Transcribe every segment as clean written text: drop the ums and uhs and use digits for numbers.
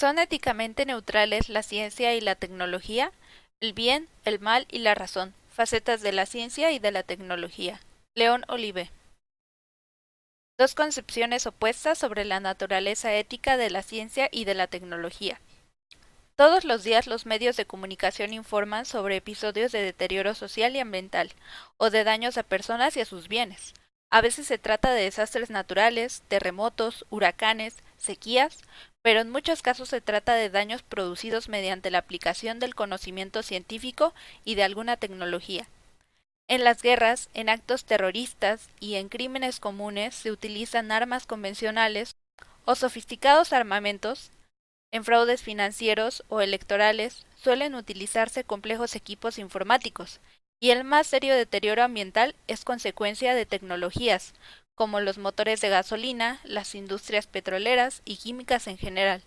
¿Son éticamente neutrales la ciencia y la tecnología? El bien, el mal y la razón, facetas de la ciencia y de la tecnología. León Olivé. Dos concepciones opuestas sobre la naturaleza ética de la ciencia y de la tecnología. Todos los días los medios de comunicación informan sobre episodios de deterioro social y ambiental, o de daños a personas y a sus bienes. A veces se trata de desastres naturales, terremotos, huracanes, sequías, pero en muchos casos se trata de daños producidos mediante la aplicación del conocimiento científico y de alguna tecnología. En las guerras, en actos terroristas y en crímenes comunes se utilizan armas convencionales o sofisticados armamentos. En fraudes financieros o electorales suelen utilizarse complejos equipos informáticos, y el más serio deterioro ambiental es consecuencia de tecnologías, como los motores de gasolina, las industrias petroleras y químicas en general,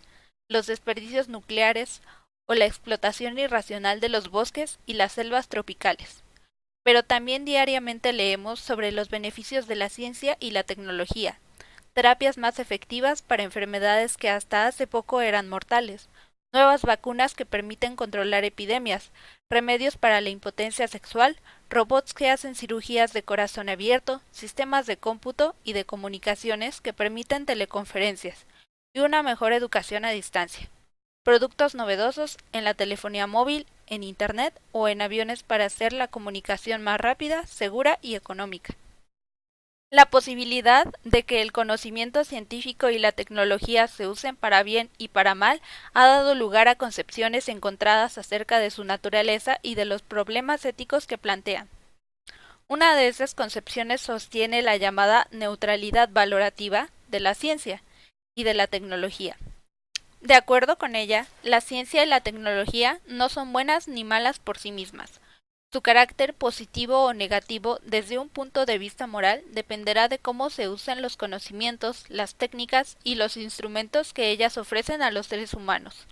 los desperdicios nucleares o la explotación irracional de los bosques y las selvas tropicales. Pero también diariamente leemos sobre los beneficios de la ciencia y la tecnología, terapias más efectivas para enfermedades que hasta hace poco eran mortales, nuevas vacunas que permiten controlar epidemias, remedios para la impotencia sexual, robots que hacen cirugías de corazón abierto, sistemas de cómputo y de comunicaciones que permiten teleconferencias, y una mejor educación a distancia. Productos novedosos en la telefonía móvil, en Internet o en aviones para hacer la comunicación más rápida, segura y económica. La posibilidad de que el conocimiento científico y la tecnología se usen para bien y para mal ha dado lugar a concepciones encontradas acerca de su naturaleza y de los problemas éticos que plantean. Una de esas concepciones sostiene la llamada neutralidad valorativa de la ciencia y de la tecnología. De acuerdo con ella, la ciencia y la tecnología no son buenas ni malas por sí mismas. Su carácter positivo o negativo desde un punto de vista moral dependerá de cómo se usen los conocimientos, las técnicas y los instrumentos que ellas ofrecen a los seres humanos.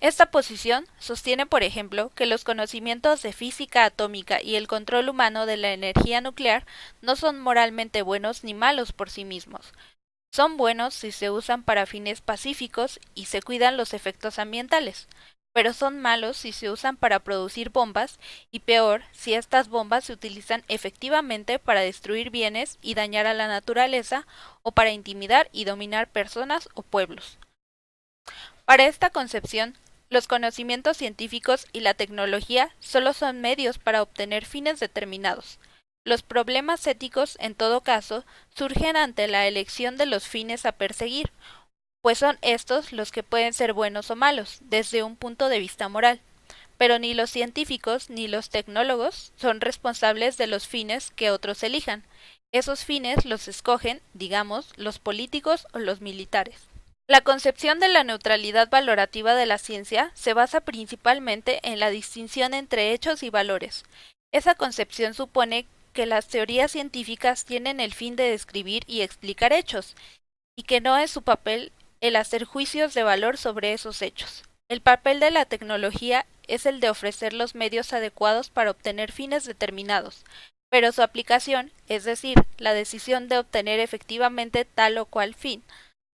Esta posición sostiene, por ejemplo, que los conocimientos de física atómica y el control humano de la energía nuclear no son moralmente buenos ni malos por sí mismos. Son buenos si se usan para fines pacíficos y se cuidan los efectos ambientales, pero son malos si se usan para producir bombas y peor si estas bombas se utilizan efectivamente para destruir bienes y dañar a la naturaleza o para intimidar y dominar personas o pueblos. Para esta concepción, los conocimientos científicos y la tecnología solo son medios para obtener fines determinados. Los problemas éticos, en todo caso, surgen ante la elección de los fines a perseguir, pues son estos los que pueden ser buenos o malos, desde un punto de vista moral. Pero ni los científicos ni los tecnólogos son responsables de los fines que otros elijan. Esos fines los escogen, digamos, los políticos o los militares. La concepción de la neutralidad valorativa de la ciencia se basa principalmente en la distinción entre hechos y valores. Esa concepción supone que las teorías científicas tienen el fin de describir y explicar hechos, y que no es su papel el hacer juicios de valor sobre esos hechos. El papel de la tecnología es el de ofrecer los medios adecuados para obtener fines determinados, pero su aplicación, es decir, la decisión de obtener efectivamente tal o cual fin,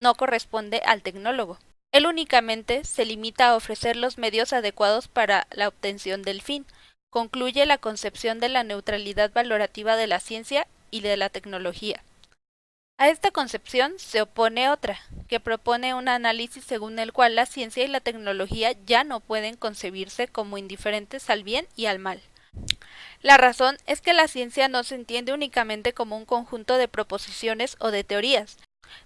no corresponde al tecnólogo. Él únicamente se limita a ofrecer los medios adecuados para la obtención del fin. Concluye la concepción de la neutralidad valorativa de la ciencia y de la tecnología. A esta concepción se opone otra, que propone un análisis según el cual la ciencia y la tecnología ya no pueden concebirse como indiferentes al bien y al mal. La razón es que la ciencia no se entiende únicamente como un conjunto de proposiciones o de teorías,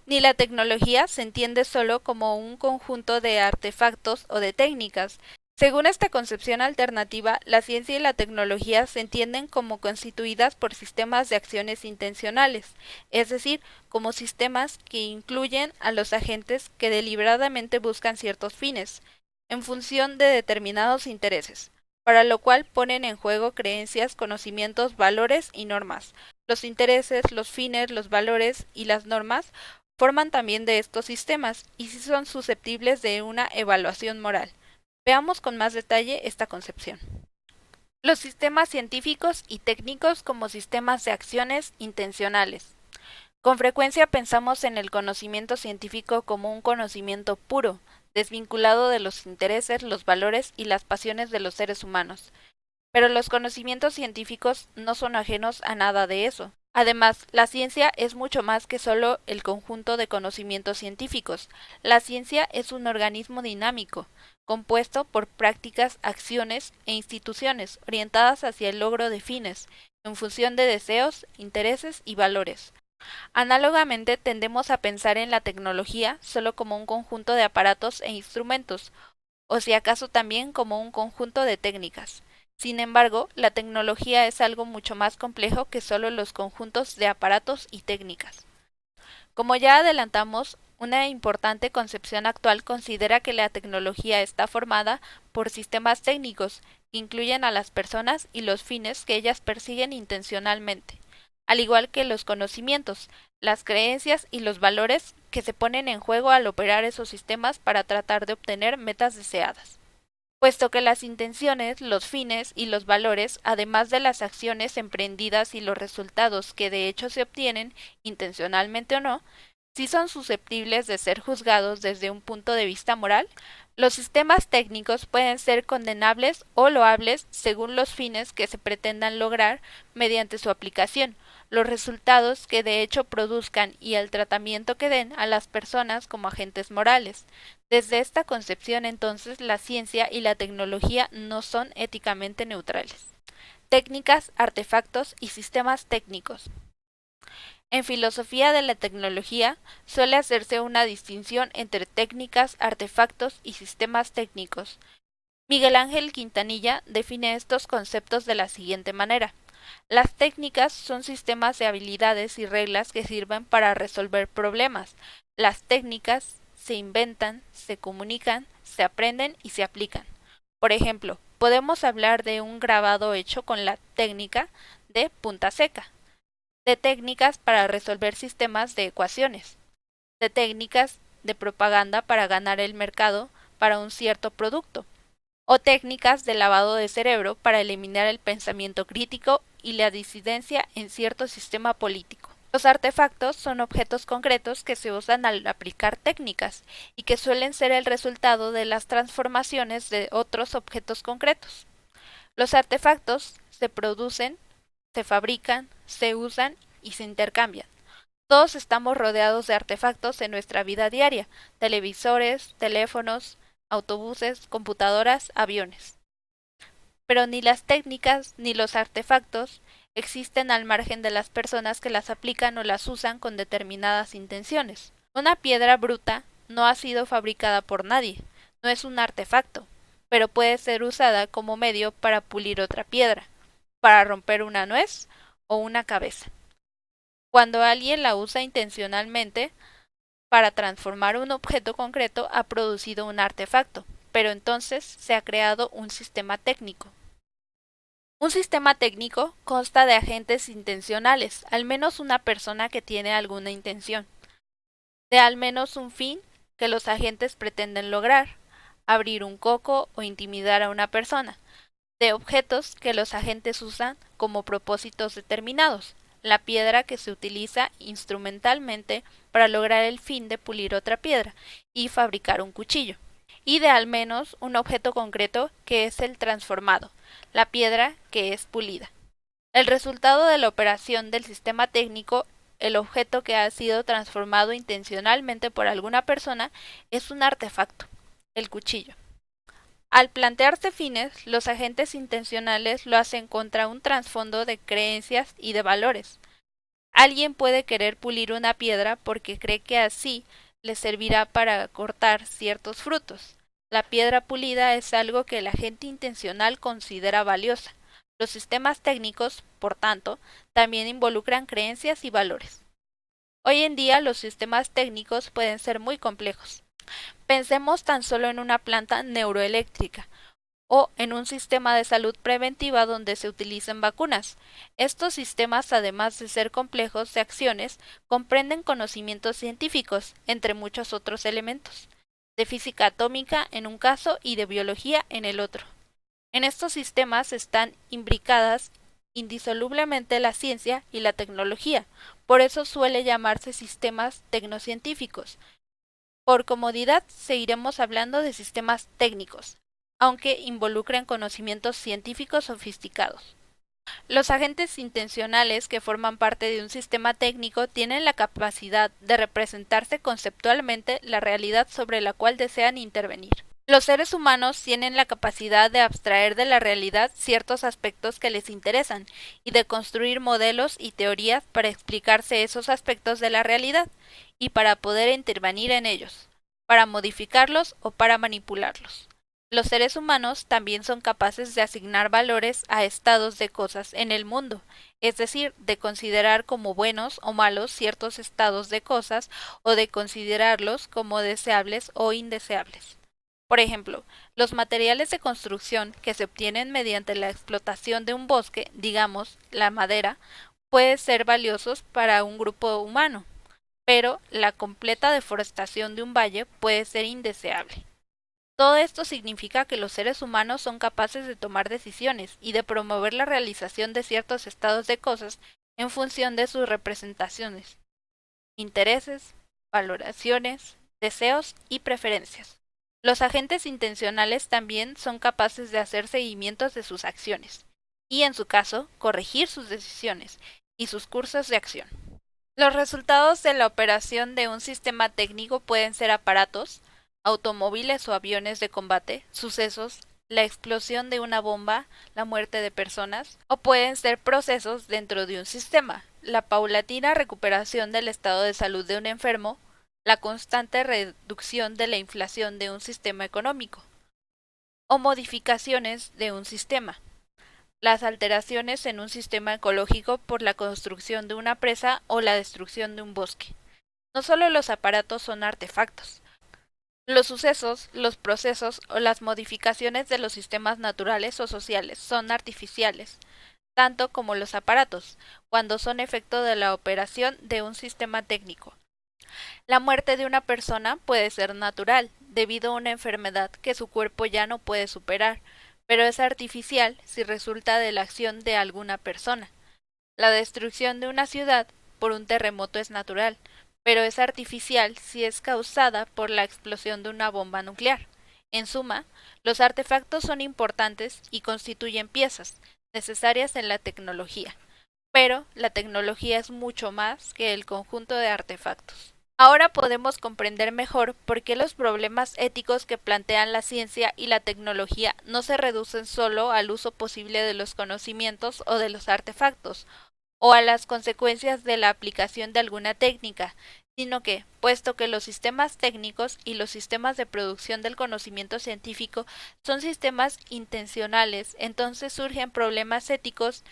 ni la tecnología se entiende solo como un conjunto de artefactos o de técnicas. Según esta concepción alternativa, la ciencia y la tecnología se entienden como constituidas por sistemas de acciones intencionales, es decir, como sistemas que incluyen a los agentes que deliberadamente buscan ciertos fines, en función de determinados intereses, para lo cual ponen en juego creencias, conocimientos, valores y normas. Los intereses, los fines, los valores y las normas forman también de estos sistemas y sí son susceptibles de una evaluación moral. Veamos con más detalle esta concepción. Los sistemas científicos y técnicos como sistemas de acciones intencionales. Con frecuencia pensamos en el conocimiento científico como un conocimiento puro, desvinculado de los intereses, los valores y las pasiones de los seres humanos. Pero los conocimientos científicos no son ajenos a nada de eso. Además, la ciencia es mucho más que solo el conjunto de conocimientos científicos. La ciencia es un organismo dinámico, compuesto por prácticas, acciones e instituciones orientadas hacia el logro de fines, en función de deseos, intereses y valores. Análogamente, tendemos a pensar en la tecnología solo como un conjunto de aparatos e instrumentos, o si acaso también como un conjunto de técnicas. Sin embargo, la tecnología es algo mucho más complejo que solo los conjuntos de aparatos y técnicas. Como ya adelantamos, una importante concepción actual considera que la tecnología está formada por sistemas técnicos que incluyen a las personas y los fines que ellas persiguen intencionalmente, al igual que los conocimientos, las creencias y los valores que se ponen en juego al operar esos sistemas para tratar de obtener metas deseadas. Puesto que las intenciones, los fines y los valores, además de las acciones emprendidas y los resultados que de hecho se obtienen, intencionalmente o no, sí son susceptibles de ser juzgados desde un punto de vista moral, los sistemas técnicos pueden ser condenables o loables según los fines que se pretendan lograr mediante su aplicación, los resultados que de hecho produzcan y el tratamiento que den a las personas como agentes morales. Desde esta concepción, entonces, la ciencia y la tecnología no son éticamente neutrales. Técnicas, artefactos y sistemas técnicos. En filosofía de la tecnología suele hacerse una distinción entre técnicas, artefactos y sistemas técnicos. Miguel Ángel Quintanilla define estos conceptos de la siguiente manera. Las técnicas son sistemas de habilidades y reglas que sirven para resolver problemas. Las técnicas se inventan, se comunican, se aprenden y se aplican. Por ejemplo, podemos hablar de un grabado hecho con la técnica de punta seca, de técnicas para resolver sistemas de ecuaciones, de técnicas de propaganda para ganar el mercado para un cierto producto, o técnicas de lavado de cerebro para eliminar el pensamiento crítico y la disidencia en cierto sistema político. Los artefactos son objetos concretos que se usan al aplicar técnicas y que suelen ser el resultado de las transformaciones de otros objetos concretos. Los artefactos se producen, se fabrican, se usan y se intercambian. Todos estamos rodeados de artefactos en nuestra vida diaria: televisores, teléfonos, autobuses, computadoras, aviones. Pero ni las técnicas ni los artefactos existen al margen de las personas que las aplican o las usan con determinadas intenciones. Una piedra bruta no ha sido fabricada por nadie, no es un artefacto, pero puede ser usada como medio para pulir otra piedra, para romper una nuez o una cabeza. Cuando alguien la usa intencionalmente para transformar un objeto concreto, ha producido un artefacto, pero entonces se ha creado un sistema técnico. Un sistema técnico consta de agentes intencionales, al menos una persona que tiene alguna intención, de al menos un fin que los agentes pretenden lograr, abrir un coco o intimidar a una persona, de objetos que los agentes usan como propósitos determinados, la piedra que se utiliza instrumentalmente para lograr el fin de pulir otra piedra y fabricar un cuchillo, y de al menos un objeto concreto que es el transformado, la piedra que es pulida. El resultado de la operación del sistema técnico, el objeto que ha sido transformado intencionalmente por alguna persona, es un artefacto, el cuchillo. Al plantearse fines, los agentes intencionales lo hacen contra un trasfondo de creencias y de valores. Alguien puede querer pulir una piedra porque cree que así le servirá para cortar ciertos frutos. La piedra pulida es algo que el agente intencional considera valiosa. Los sistemas técnicos, por tanto, también involucran creencias y valores. Hoy en día los sistemas técnicos pueden ser muy complejos. Pensemos tan solo en una planta neuroeléctrica o en un sistema de salud preventiva donde se utilizan vacunas. Estos sistemas, además de ser complejos de acciones, comprenden conocimientos científicos, entre muchos otros elementos, de física atómica en un caso y de biología en el otro. En estos sistemas están imbricadas indisolublemente la ciencia y la tecnología, por eso suele llamarse sistemas tecnocientíficos. Por comodidad, seguiremos hablando de sistemas técnicos, aunque involucren conocimientos científicos sofisticados. Los agentes intencionales que forman parte de un sistema técnico tienen la capacidad de representarse conceptualmente la realidad sobre la cual desean intervenir. Los seres humanos tienen la capacidad de abstraer de la realidad ciertos aspectos que les interesan y de construir modelos y teorías para explicarse esos aspectos de la realidad y para poder intervenir en ellos, para modificarlos o para manipularlos. Los seres humanos también son capaces de asignar valores a estados de cosas en el mundo, es decir, de considerar como buenos o malos ciertos estados de cosas o de considerarlos como deseables o indeseables. Por ejemplo, los materiales de construcción que se obtienen mediante la explotación de un bosque, digamos, la madera, pueden ser valiosos para un grupo humano, pero la completa deforestación de un valle puede ser indeseable. Todo esto significa que los seres humanos son capaces de tomar decisiones y de promover la realización de ciertos estados de cosas en función de sus representaciones, intereses, valoraciones, deseos y preferencias. Los agentes intencionales también son capaces de hacer seguimientos de sus acciones y, en su caso, corregir sus decisiones y sus cursos de acción. Los resultados de la operación de un sistema técnico pueden ser aparatos, automóviles o aviones de combate, sucesos, la explosión de una bomba, la muerte de personas, o pueden ser procesos dentro de un sistema, la paulatina recuperación del estado de salud de un enfermo, la constante reducción de la inflación de un sistema económico, o modificaciones de un sistema, las alteraciones en un sistema ecológico por la construcción de una presa o la destrucción de un bosque. No solo los aparatos son artefactos. Los sucesos, los procesos o las modificaciones de los sistemas naturales o sociales son artificiales, tanto como los aparatos, cuando son efecto de la operación de un sistema técnico. La muerte de una persona puede ser natural, debido a una enfermedad que su cuerpo ya no puede superar, pero es artificial si resulta de la acción de alguna persona. La destrucción de una ciudad por un terremoto es natural, pero es artificial si es causada por la explosión de una bomba nuclear. En suma, los artefactos son importantes y constituyen piezas necesarias en la tecnología, pero la tecnología es mucho más que el conjunto de artefactos. Ahora podemos comprender mejor por qué los problemas éticos que plantean la ciencia y la tecnología no se reducen solo al uso posible de los conocimientos o de los artefactos, o a las consecuencias de la aplicación de alguna técnica, sino que, puesto que los sistemas técnicos y los sistemas de producción del conocimiento científico son sistemas intencionales, entonces surgen problemas éticos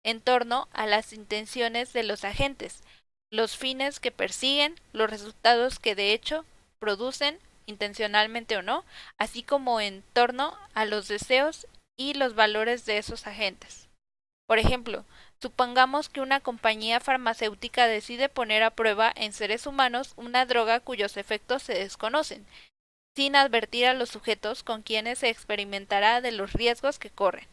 en torno a las intenciones de los agentes, los fines que persiguen, los resultados que de hecho producen, intencionalmente o no, así como en torno a los deseos y los valores de esos agentes. Por ejemplo, supongamos que una compañía farmacéutica decide poner a prueba en seres humanos una droga cuyos efectos se desconocen, sin advertir a los sujetos con quienes se experimentará de los riesgos que corren,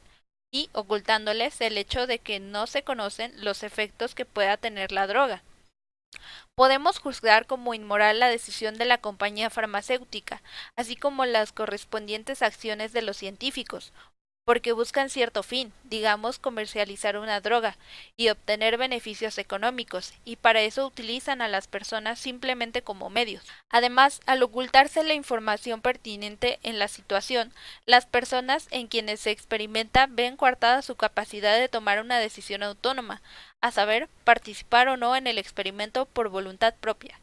y ocultándoles el hecho de que no se conocen los efectos que pueda tener la droga. Podemos juzgar como inmoral la decisión de la compañía farmacéutica, así como las correspondientes acciones de los científicos, porque buscan cierto fin, digamos comercializar una droga y obtener beneficios económicos, y para eso utilizan a las personas simplemente como medios. Además, al ocultarse la información pertinente en la situación, las personas en quienes se experimenta ven coartada su capacidad de tomar una decisión autónoma, a saber, participar o no en el experimento por voluntad propia.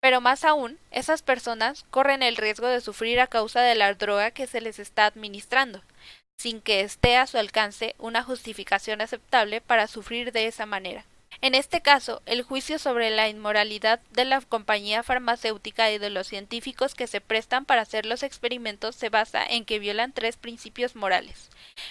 Pero más aún, esas personas corren el riesgo de sufrir a causa de la droga que se les está administrando, sin que esté a su alcance una justificación aceptable para sufrir de esa manera. En este caso, el juicio sobre la inmoralidad de la compañía farmacéutica y de los científicos que se prestan para hacer los experimentos se basa en que violan tres principios morales.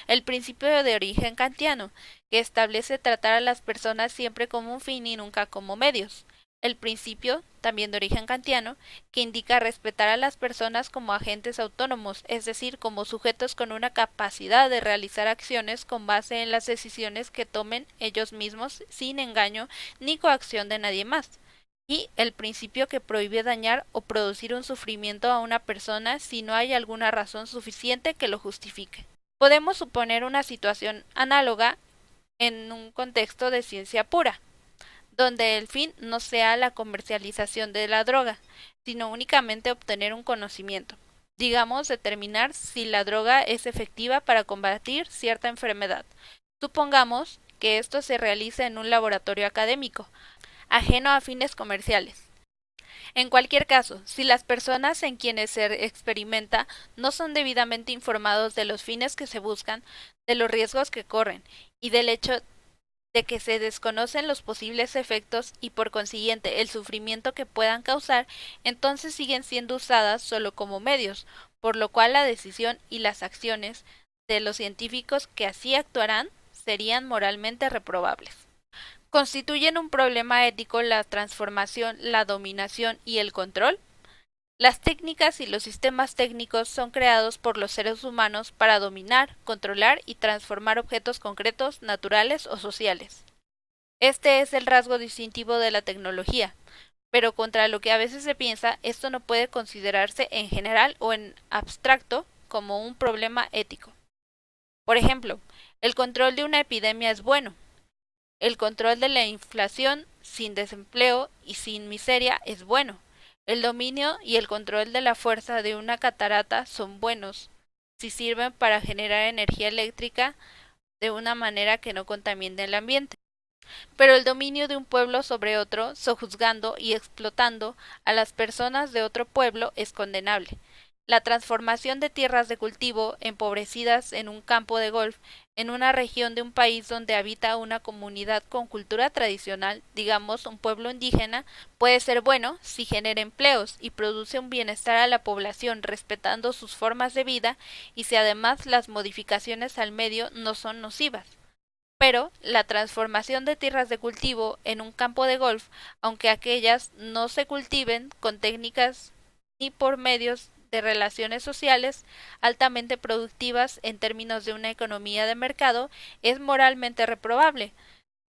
El principio de origen kantiano, que establece tratar a las personas siempre como un fin y nunca como medios. El principio, también de origen kantiano, que indica respetar a las personas como agentes autónomos, es decir, como sujetos con una capacidad de realizar acciones con base en las decisiones que tomen ellos mismos sin engaño ni coacción de nadie más. y el principio que prohíbe dañar o producir un sufrimiento a una persona si no hay alguna razón suficiente que lo justifique. Podemos suponer una situación análoga en un contexto de ciencia pura, donde el fin no sea la comercialización de la droga, sino únicamente obtener un conocimiento, digamos determinar si la droga es efectiva para combatir cierta enfermedad. Supongamos que esto se realiza en un laboratorio académico, ajeno a fines comerciales. En cualquier caso, si las personas en quienes se experimenta no son debidamente informados de los fines que se buscan, de los riesgos que corren y del hecho de que se desconocen los posibles efectos y por consiguiente el sufrimiento que puedan causar, entonces siguen siendo usadas solo como medios, por lo cual la decisión y las acciones de los científicos que así actuarán serían moralmente reprobables. ¿Constituyen un problema ético la transformación, la dominación y el control? Las técnicas y los sistemas técnicos son creados por los seres humanos para dominar, controlar y transformar objetos concretos, naturales o sociales. Este es el rasgo distintivo de la tecnología, pero contra lo que a veces se piensa, esto no puede considerarse en general o en abstracto como un problema ético. Por ejemplo, el control de una epidemia es bueno. El control de la inflación sin desempleo y sin miseria es bueno. El dominio y el control de la fuerza de una catarata son buenos si sirven para generar energía eléctrica de una manera que no contamine el ambiente. Pero el dominio de un pueblo sobre otro, sojuzgando y explotando a las personas de otro pueblo, es condenable. La transformación de tierras de cultivo empobrecidas en un campo de golf en una región de un país donde habita una comunidad con cultura tradicional, digamos un pueblo indígena, puede ser bueno si genera empleos y produce un bienestar a la población respetando sus formas de vida y si además las modificaciones al medio no son nocivas. Pero la transformación de tierras de cultivo en un campo de golf, aunque aquellas no se cultiven con técnicas ni por medios de relaciones sociales altamente productivas en términos de una economía de mercado, es moralmente reprobable.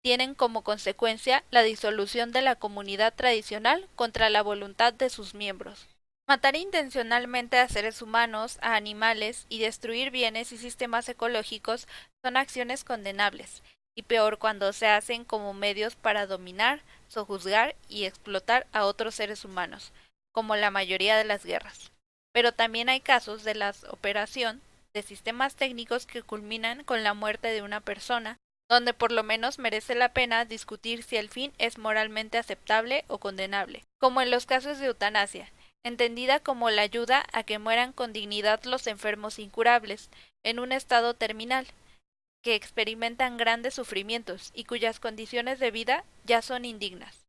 Tienen como consecuencia la disolución de la comunidad tradicional contra la voluntad de sus miembros. Matar intencionalmente a seres humanos, a animales y destruir bienes y sistemas ecológicos son acciones condenables, y peor cuando se hacen como medios para dominar, sojuzgar y explotar a otros seres humanos, como la mayoría de las guerras. Pero también hay casos de la operación de sistemas técnicos que culminan con la muerte de una persona, donde por lo menos merece la pena discutir si el fin es moralmente aceptable o condenable, como en los casos de eutanasia, entendida como la ayuda a que mueran con dignidad los enfermos incurables, en un estado terminal, que experimentan grandes sufrimientos y cuyas condiciones de vida ya son indignas.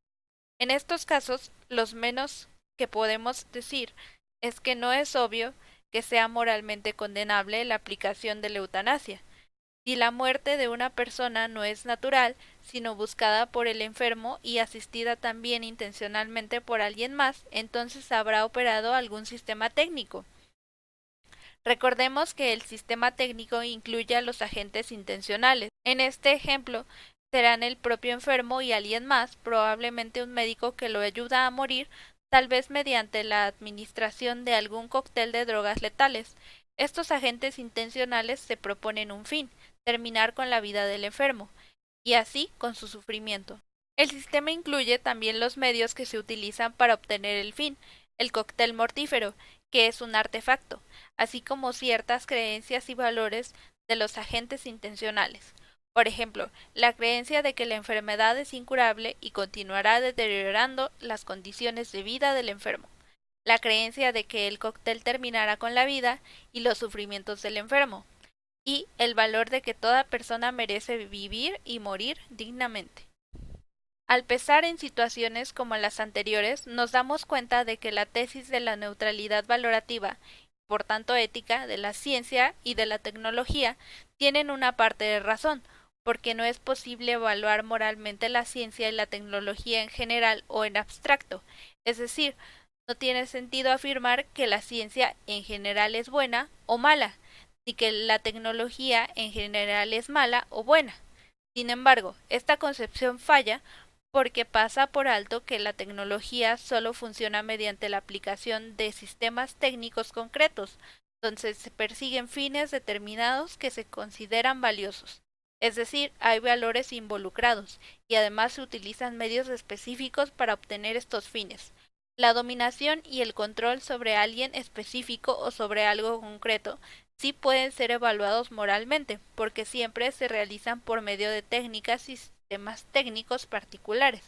En estos casos, lo menos que podemos decir es que no es obvio que sea moralmente condenable la aplicación de la eutanasia. Si la muerte de una persona no es natural, sino buscada por el enfermo y asistida también intencionalmente por alguien más, entonces habrá operado algún sistema técnico. Recordemos que el sistema técnico incluye a los agentes intencionales. En este ejemplo, serán el propio enfermo y alguien más, probablemente un médico que lo ayuda a morir, tal vez mediante la administración de algún cóctel de drogas letales. Estos agentes intencionales se proponen un fin, terminar con la vida del enfermo, y así con su sufrimiento. El sistema incluye también los medios que se utilizan para obtener el fin, el cóctel mortífero, que es un artefacto, así como ciertas creencias y valores de los agentes intencionales. Por ejemplo, la creencia de que la enfermedad es incurable y continuará deteriorando las condiciones de vida del enfermo. La creencia de que el cóctel terminará con la vida y los sufrimientos del enfermo. Y el valor de que toda persona merece vivir y morir dignamente. Al pensar en situaciones como las anteriores, nos damos cuenta de que la tesis de la neutralidad valorativa, por tanto ética, de la ciencia y de la tecnología, tienen una parte de razón, porque no es posible evaluar moralmente la ciencia y la tecnología en general o en abstracto, es decir, no tiene sentido afirmar que la ciencia en general es buena o mala, ni que la tecnología en general es mala o buena. Sin embargo, esta concepción falla porque pasa por alto que la tecnología solo funciona mediante la aplicación de sistemas técnicos concretos, donde se persiguen fines determinados que se consideran valiosos. Es decir, hay valores involucrados, y además se utilizan medios específicos para obtener estos fines. La dominación y el control sobre alguien específico o sobre algo concreto sí pueden ser evaluados moralmente, porque siempre se realizan por medio de técnicas y sistemas técnicos particulares,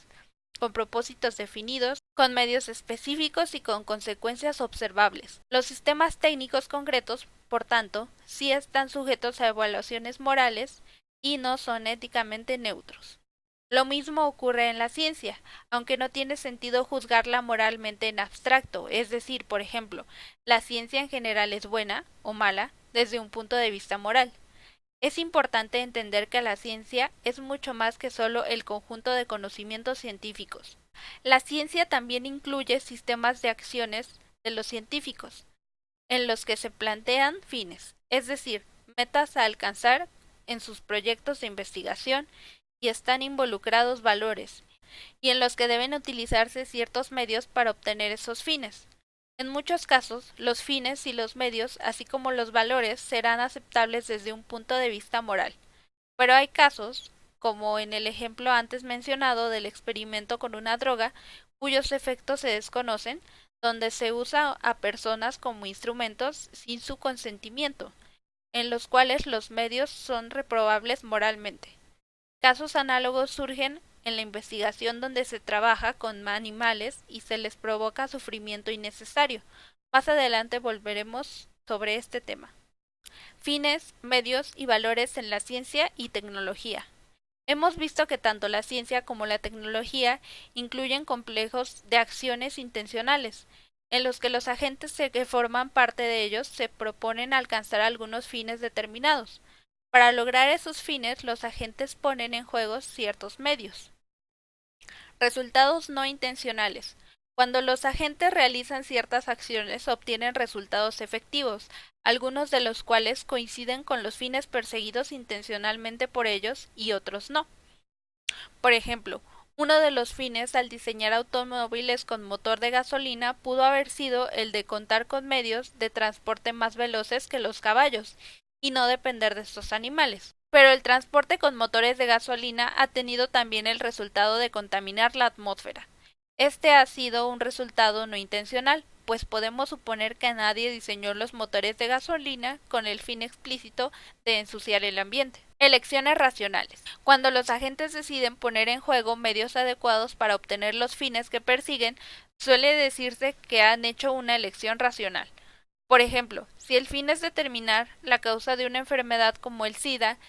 con propósitos definidos, con medios específicos y con consecuencias observables. Los sistemas técnicos concretos, por tanto, sí están sujetos a evaluaciones morales y no son éticamente neutros. Lo mismo ocurre en la ciencia, aunque no tiene sentido juzgarla moralmente en abstracto, es decir, por ejemplo, la ciencia en general es buena o mala desde un punto de vista moral. Es importante entender que la ciencia es mucho más que solo el conjunto de conocimientos científicos. La ciencia también incluye sistemas de acciones de los científicos, en los que se plantean fines, es decir, metas a alcanzar en sus proyectos de investigación, y están involucrados valores, y en los que deben utilizarse ciertos medios para obtener esos fines. En muchos casos, los fines y los medios, así como los valores, serán aceptables desde un punto de vista moral. Pero hay casos, como en el ejemplo antes mencionado del experimento con una droga, cuyos efectos se desconocen, donde se usa a personas como instrumentos sin su consentimiento, en los cuales los medios son reprobables moralmente. Casos análogos surgen en la investigación donde se trabaja con animales y se les provoca sufrimiento innecesario. Más adelante volveremos sobre este tema. Fines, medios y valores en la ciencia y tecnología. Hemos visto que tanto la ciencia como la tecnología incluyen complejos de acciones intencionales, en los que los agentes que forman parte de ellos se proponen alcanzar algunos fines determinados. Para lograr esos fines, los agentes ponen en juego ciertos medios. Resultados no intencionales. Cuando los agentes realizan ciertas acciones, obtienen resultados efectivos, algunos de los cuales coinciden con los fines perseguidos intencionalmente por ellos y otros no. Por ejemplo, uno de los fines al diseñar automóviles con motor de gasolina pudo haber sido el de contar con medios de transporte más veloces que los caballos, y no depender de estos animales. Pero el transporte con motores de gasolina ha tenido también el resultado de contaminar la atmósfera. Este ha sido un resultado no intencional, pues podemos suponer que nadie diseñó los motores de gasolina con el fin explícito de ensuciar el ambiente. Elecciones racionales. Cuando los agentes deciden poner en juego medios adecuados para obtener los fines que persiguen, suele decirse que han hecho una elección racional. Por ejemplo, si el fin es determinar la causa de una enfermedad como el SIDA,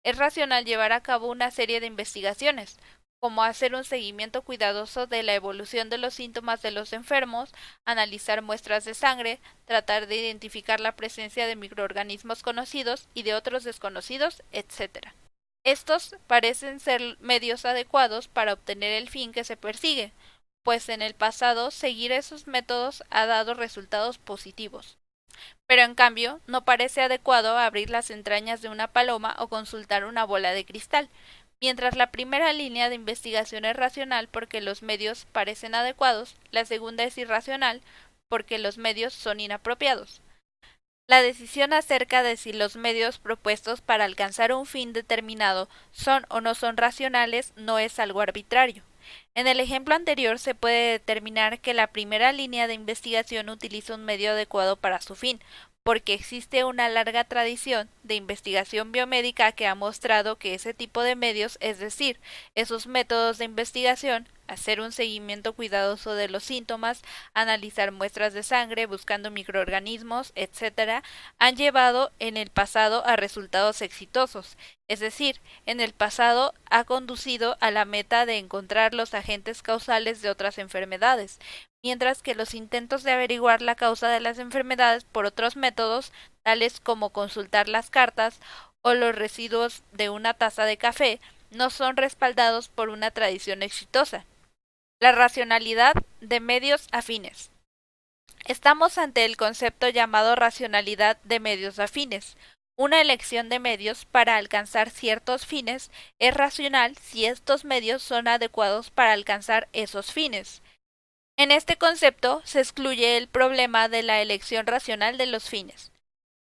es racional llevar a cabo una serie de investigaciones, como hacer un seguimiento cuidadoso de la evolución de los síntomas de los enfermos, analizar muestras de sangre, tratar de identificar la presencia de microorganismos conocidos y de otros desconocidos, etc. Estos parecen ser medios adecuados para obtener el fin que se persigue, pues en el pasado seguir esos métodos ha dado resultados positivos. Pero en cambio, no parece adecuado abrir las entrañas de una paloma o consultar una bola de cristal, mientras la primera línea de investigación es racional porque los medios parecen adecuados, la segunda es irracional porque los medios son inapropiados. La decisión acerca de si los medios propuestos para alcanzar un fin determinado son o no son racionales no es algo arbitrario. En el ejemplo anterior se puede determinar que la primera línea de investigación utiliza un medio adecuado para su fin, porque existe una larga tradición de investigación biomédica que ha mostrado que ese tipo de medios, es decir, esos métodos de investigación, hacer un seguimiento cuidadoso de los síntomas, analizar muestras de sangre buscando microorganismos, etc., han llevado en el pasado a resultados exitosos, es decir, en el pasado ha conducido a la meta de encontrar los agentes causales de otras enfermedades, mientras que los intentos de averiguar la causa de las enfermedades por otros métodos, tales como consultar las cartas o los residuos de una taza de café, no son respaldados por una tradición exitosa. La racionalidad de medios afines. Estamos ante el concepto llamado racionalidad de medios afines, Una elección de medios para alcanzar ciertos fines es racional si estos medios son adecuados para alcanzar esos fines. En este concepto se excluye el problema de la elección racional de los fines.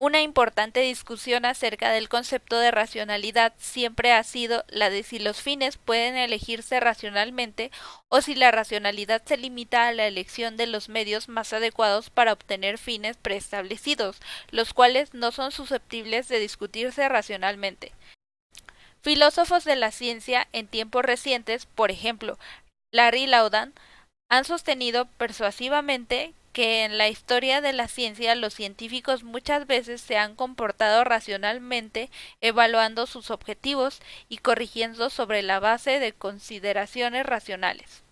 Una importante discusión acerca del concepto de racionalidad siempre ha sido la de si los fines pueden elegirse racionalmente o si la racionalidad se limita a la elección de los medios más adecuados para obtener fines preestablecidos, los cuales no son susceptibles de discutirse racionalmente. Filósofos de la ciencia en tiempos recientes, por ejemplo, Larry Laudan, han sostenido persuasivamente que en la historia de la ciencia los científicos muchas veces se han comportado racionalmente evaluando sus objetivos y corrigiendo sobre la base de consideraciones racionales.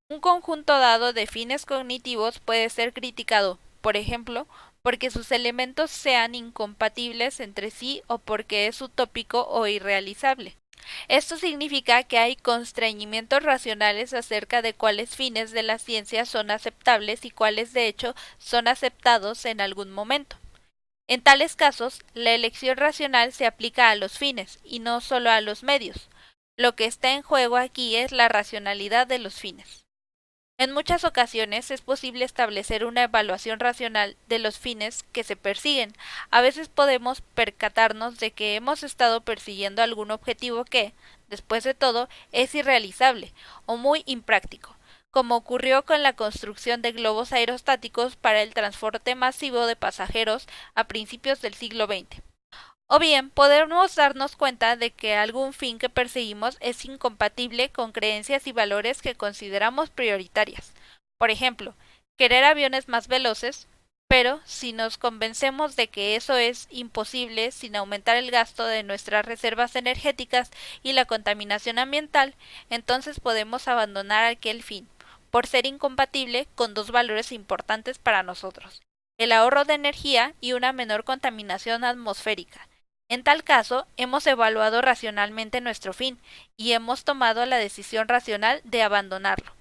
Un conjunto dado de fines cognitivos puede ser criticado, por ejemplo, porque sus elementos sean incompatibles entre sí o porque es utópico o irrealizable. Esto significa que hay constreñimientos racionales acerca de cuáles fines de la ciencia son aceptables y cuáles de hecho son aceptados en algún momento. En tales casos, la elección racional se aplica a los fines y no solo a los medios. Lo que está en juego aquí es la racionalidad de los fines. En muchas ocasiones es posible establecer una evaluación racional de los fines que se persiguen. A veces podemos percatarnos de que hemos estado persiguiendo algún objetivo que, después de todo, es irrealizable o muy impráctico, como ocurrió con la construcción de globos aerostáticos para el transporte masivo de pasajeros a principios del siglo XX. O bien, podemos darnos cuenta de que algún fin que perseguimos es incompatible con creencias y valores que consideramos prioritarias. Por ejemplo, querer aviones más veloces, pero si nos convencemos de que eso es imposible sin aumentar el gasto de nuestras reservas energéticas y la contaminación ambiental, entonces podemos abandonar aquel fin, por ser incompatible con dos valores importantes para nosotros: el ahorro de energía y una menor contaminación atmosférica. En tal caso, hemos evaluado racionalmente nuestro fin y hemos tomado la decisión racional de abandonarlo.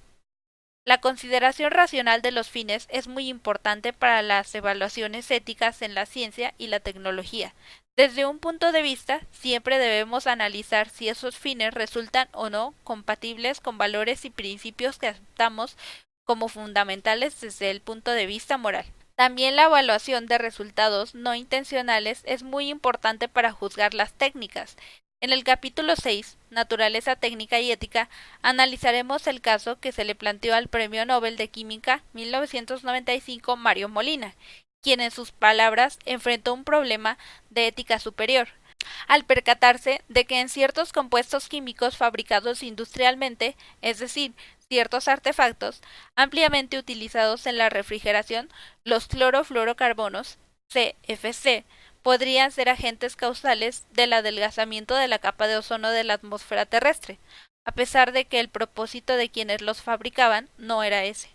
La consideración racional de los fines es muy importante para las evaluaciones éticas en la ciencia y la tecnología. Desde un punto de vista, siempre debemos analizar si esos fines resultan o no compatibles con valores y principios que aceptamos como fundamentales desde el punto de vista moral. También la evaluación de resultados no intencionales es muy importante para juzgar las técnicas. En el capítulo 6, Naturaleza Técnica y Ética, analizaremos el caso que se le planteó al Premio Nobel de Química 1995 Mario Molina, quien en sus palabras enfrentó un problema de ética superior, al percatarse de que en ciertos compuestos químicos fabricados industrialmente, es decir, ciertos artefactos ampliamente utilizados en la refrigeración, los clorofluorocarbonos, CFC, podrían ser agentes causales del adelgazamiento de la capa de ozono de la atmósfera terrestre, a pesar de que el propósito de quienes los fabricaban no era ese.